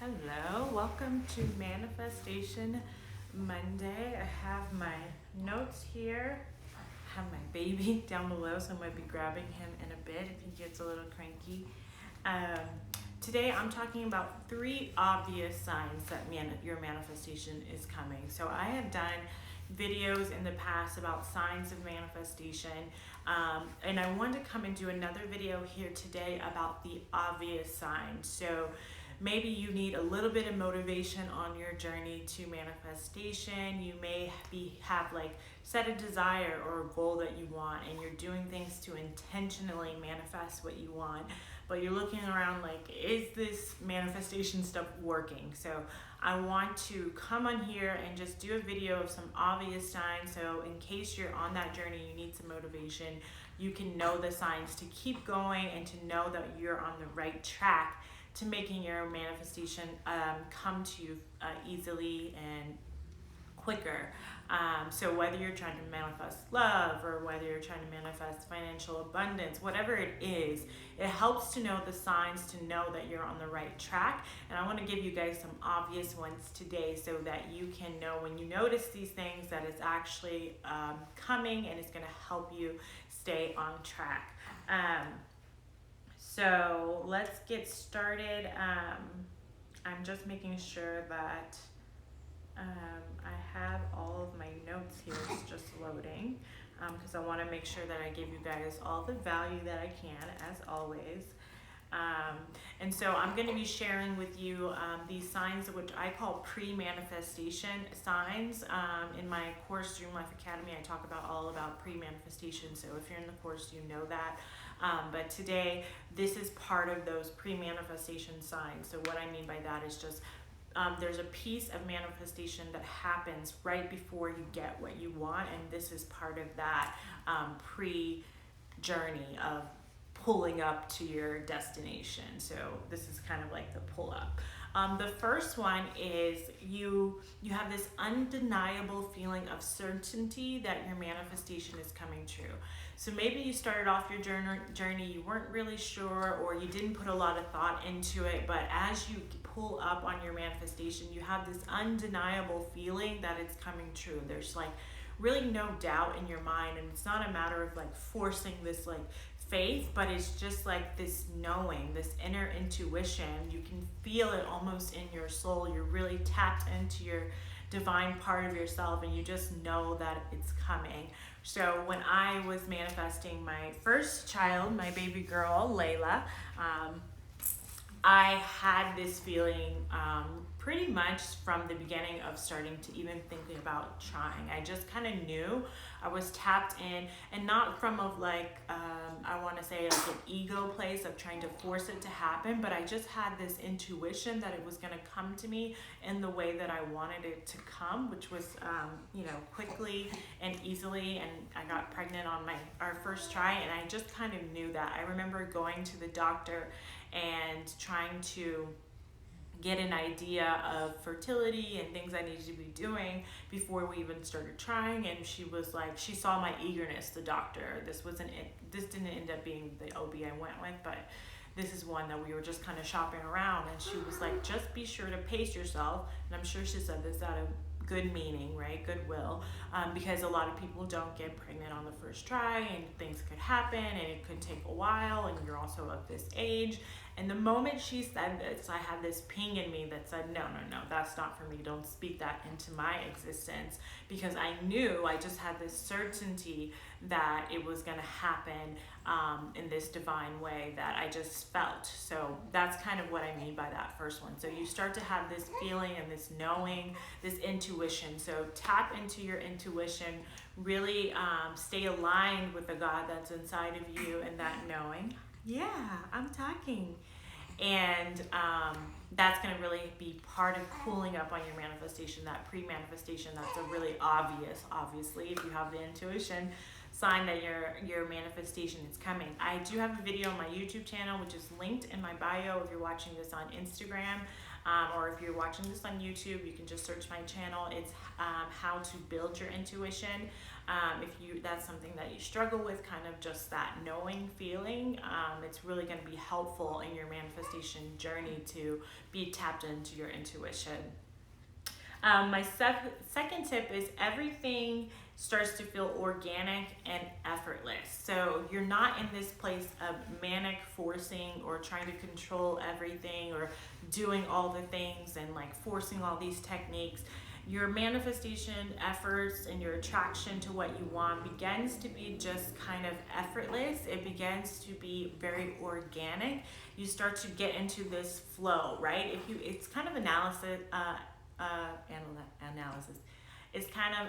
Hello, welcome to Manifestation Monday. I have my notes here. I have my baby down below, so I might be grabbing him in a bit if he gets a little cranky. Today I'm talking about 3 obvious signs that your manifestation is coming. So I have done videos in the past about signs of manifestation, and I wanted to come and do another video here today about the obvious signs. So maybe you need a little bit of motivation on your journey to manifestation. You may have set a desire or a goal that you want, and you're doing things to intentionally manifest what you want, but you're looking around like, is this manifestation stuff working? So I want to come on here and just do a video of some obvious signs, so in case you're on that journey, you need some motivation, you can know the signs to keep going and to know that you're on the right track to making your manifestation come to you easily and quicker. So whether you're trying to manifest love or whether you're trying to manifest financial abundance, whatever it is, it helps to know the signs to know that you're on the right track. And I want to give you guys some obvious ones today so that you can know when you notice these things that it's actually coming, and it's going to help you stay on track. So let's get started. I'm just making sure that I have all of my notes here. It's just loading because I want to make sure that I give you guys all the value that I can, as always. And so I'm going to be sharing with you these signs, which I call pre-manifestation signs. In my course, Dream Life Academy, I talk all about pre-manifestation. So if you're in the course, you know that. But today, this is part of those pre-manifestation signs. So what I mean by that is just there's a piece of manifestation that happens right before you get what you want, and this is part of that pre-journey of pulling up to your destination. So this is kind of like the pull up. The first one is you have this undeniable feeling of certainty that your manifestation is coming true. So maybe you started off your journey, you weren't really sure, or you didn't put a lot of thought into it, but as you pull up on your manifestation, you have this undeniable feeling that it's coming true. There's really no doubt in your mind, and it's not a matter of forcing this faith, but it's just this knowing, this inner intuition. You can feel it almost in your soul. You're really tapped into your divine part of yourself, and you just know that it's coming. So when I was manifesting my first child, my baby girl, Layla, I had this feeling pretty much from the beginning of starting to even thinking about trying. I just kind of knew I was tapped in, and not from I want to say an ego place of trying to force it to happen, but I just had this intuition that it was going to come to me in the way that I wanted it to come, which was quickly and easily. And I got pregnant on our first try, and I just kind of knew that. I remember going to the doctor and trying to get an idea of fertility and things I needed to be doing before we even started trying, and she was she saw my eagerness, the doctor. This didn't end up being the OB I went with, but this is one that we were just kind of shopping around, and she was just be sure to pace yourself. And I'm sure she said this out of good meaning, right? Goodwill, because a lot of people don't get pregnant on the first try, and things could happen, and it could take a while, and you're also of this age. And the moment she said this, I had this ping in me that said, no, that's not for me. Don't speak that into my existence, because I knew, I just had this certainty that it was going to happen in this divine way that I just felt. So that's kind of what I mean by that first one. So you start to have this feeling and this knowing, this intuition. So tap into your intuition, really stay aligned with the God that's inside of you and that knowing. Yeah, I'm talking. And that's going to really be part of pulling up on your manifestation, that pre-manifestation. That's a really obviously, if you have the intuition, sign that your manifestation is coming. I do have a video on my YouTube channel, which is linked in my bio if you're watching this on Instagram. Or if you're watching this on YouTube, you can just search my channel. It's how to build your intuition. If that's something that you struggle with, kind of just that knowing feeling, it's really going to be helpful in your manifestation journey to be tapped into your intuition. My second tip is everything starts to feel organic and effortless. So you're not in this place of manic forcing or trying to control everything or doing all the things and like forcing all these techniques. Your manifestation efforts and your attraction to what you want begins to be just kind of effortless. It begins to be very organic. You start to get into this flow, right? It's kind of analysis. It's kind of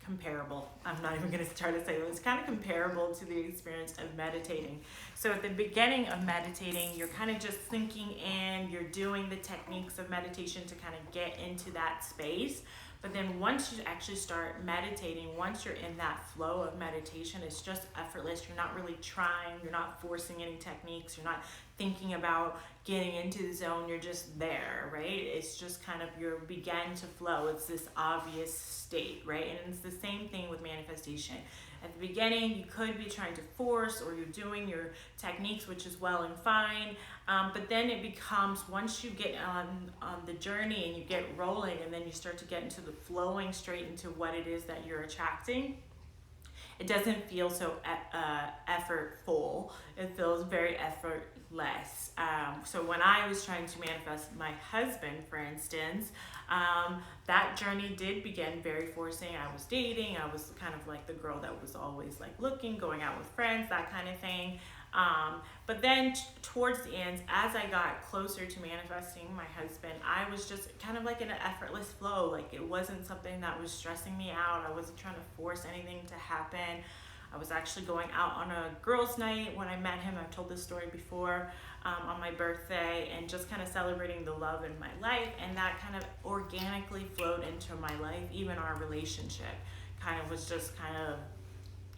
comparable. I'm not even going to try to say it. It's kind of comparable to the experience of meditating. So at the beginning of meditating, you're kind of just sinking in, you're doing the techniques of meditation to kind of get into that space. But then once you actually start meditating, once you're in that flow of meditation, it's just effortless. You're not really trying, you're not forcing any techniques, you're not thinking about getting into the zone, you're just there, right? It's just kind of you begin to flow. It's this obvious state, right? And it's the same thing with manifestation. At the beginning, you could be trying to force, or you're doing your techniques, which is well and fine. But then it becomes, once you get on the journey and you get rolling, and then you start to get into the flowing straight into what it is that you're attracting, it doesn't feel so effortful. It feels very effortless. So when I was trying to manifest my husband, for instance, that journey did begin very forcing. I was dating. I was kind of like the girl that was always like looking, going out with friends, that kind of thing. But then towards the end, as I got closer to manifesting my husband, I was just kind of like in an effortless flow. Like it wasn't something that was stressing me out. I wasn't trying to force anything to happen. I was actually going out on a girls' night when I met him. I've told this story before, on my birthday, and just kind of celebrating the love in my life. And that kind of organically flowed into my life. Even our relationship kind of was just kind of,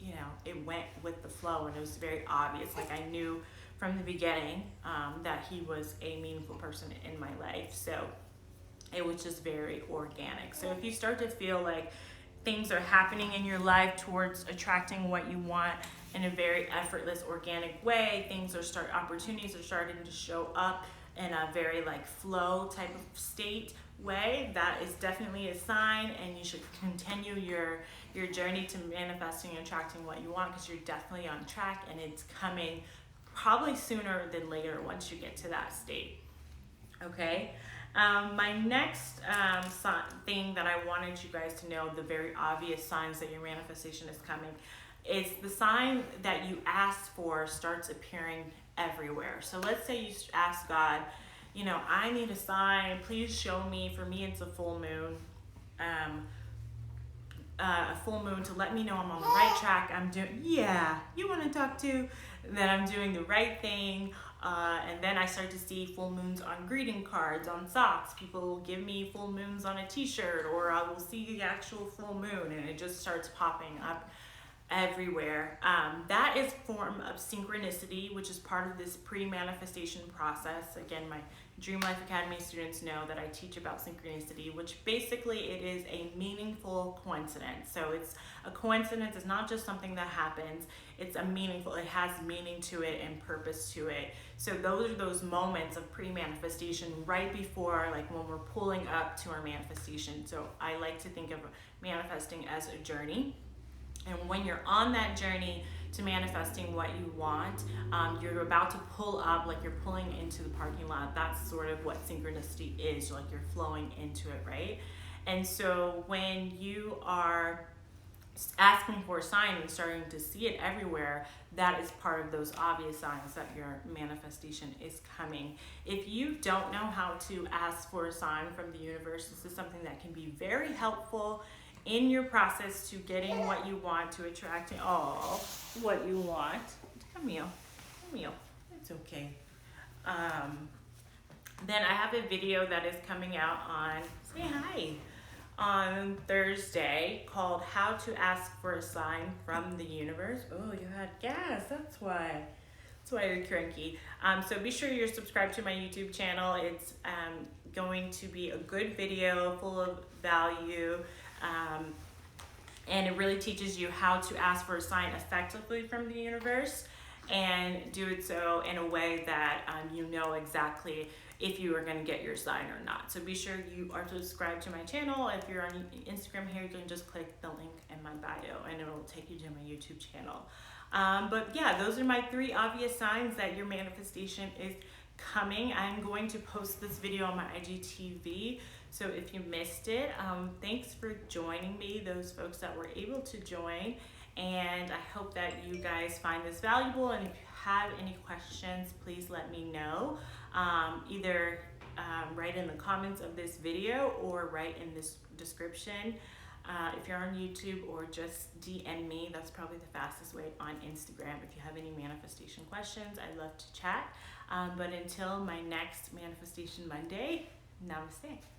you know, it went with the flow, and it was very obvious. Like I knew from the beginning that he was a meaningful person in my life. So it was just very organic. So if you start to feel like things are happening in your life towards attracting what you want in a very effortless, organic way, opportunities are starting to show up in a very like flow type of state way, that is definitely a sign, and you should continue your journey to manifesting and attracting what you want, because you're definitely on track, and it's coming probably sooner than later once you get to that state. Okay. My next thing that I wanted you guys to know, the very obvious signs that your manifestation is coming, is the sign that you asked for starts appearing everywhere. So let's say you ask God, you know, I need a sign, please show me. For me, it's a full moon. A full moon to let me know I'm on the right track. You want to talk to, that I'm doing the right thing. And then I start to see full moons on greeting cards, on socks. People will give me full moons on a t-shirt, or I will see the actual full moon, and it just starts popping up everywhere. That is a form of synchronicity, which is part of this pre-manifestation process. Again, my Dream Life Academy students know that I teach about synchronicity, which basically it is a meaningful coincidence. So it's a coincidence. It's not just something that happens. It has meaning to it and purpose to it. So those are those moments of pre-manifestation right before, like when we're pulling up to our manifestation. So I like to think of manifesting as a journey. And when you're on that journey to manifesting what you want, you're about to pull up, like you're pulling into the parking lot. That's sort of what synchronicity is, like you're flowing into it, right? And so when you are asking for a sign and starting to see it everywhere, that is part of those obvious signs that your manifestation is coming. If you don't know how to ask for a sign from the universe, this is something that can be very helpful in your process to getting what you want, to attracting what you want. Camille, it's okay. Then I have a video that is coming out on Thursday called How to Ask for a Sign from the Universe. Oh, you had gas, that's why you're cranky. So be sure you're subscribed to my YouTube channel. It's going to be a good video full of value. And it really teaches you how to ask for a sign effectively from the universe and do it so in a way that you know exactly if you are going to get your sign or not. So be sure you are subscribed to my channel. If you're on Instagram here, you can just click the link in my bio and it'll take you to my YouTube channel. But yeah, those are my 3 obvious signs that your manifestation is coming. I'm going to post this video on my IGTV. So if you missed it, thanks for joining me, those folks that were able to join. And I hope that you guys find this valuable. And if you have any questions, please let me know. Either write in the comments of this video or write in this description. If you're on YouTube, or just DM me. That's probably the fastest way on Instagram. If you have any manifestation questions, I'd love to chat. But until my next Manifestation Monday, namaste.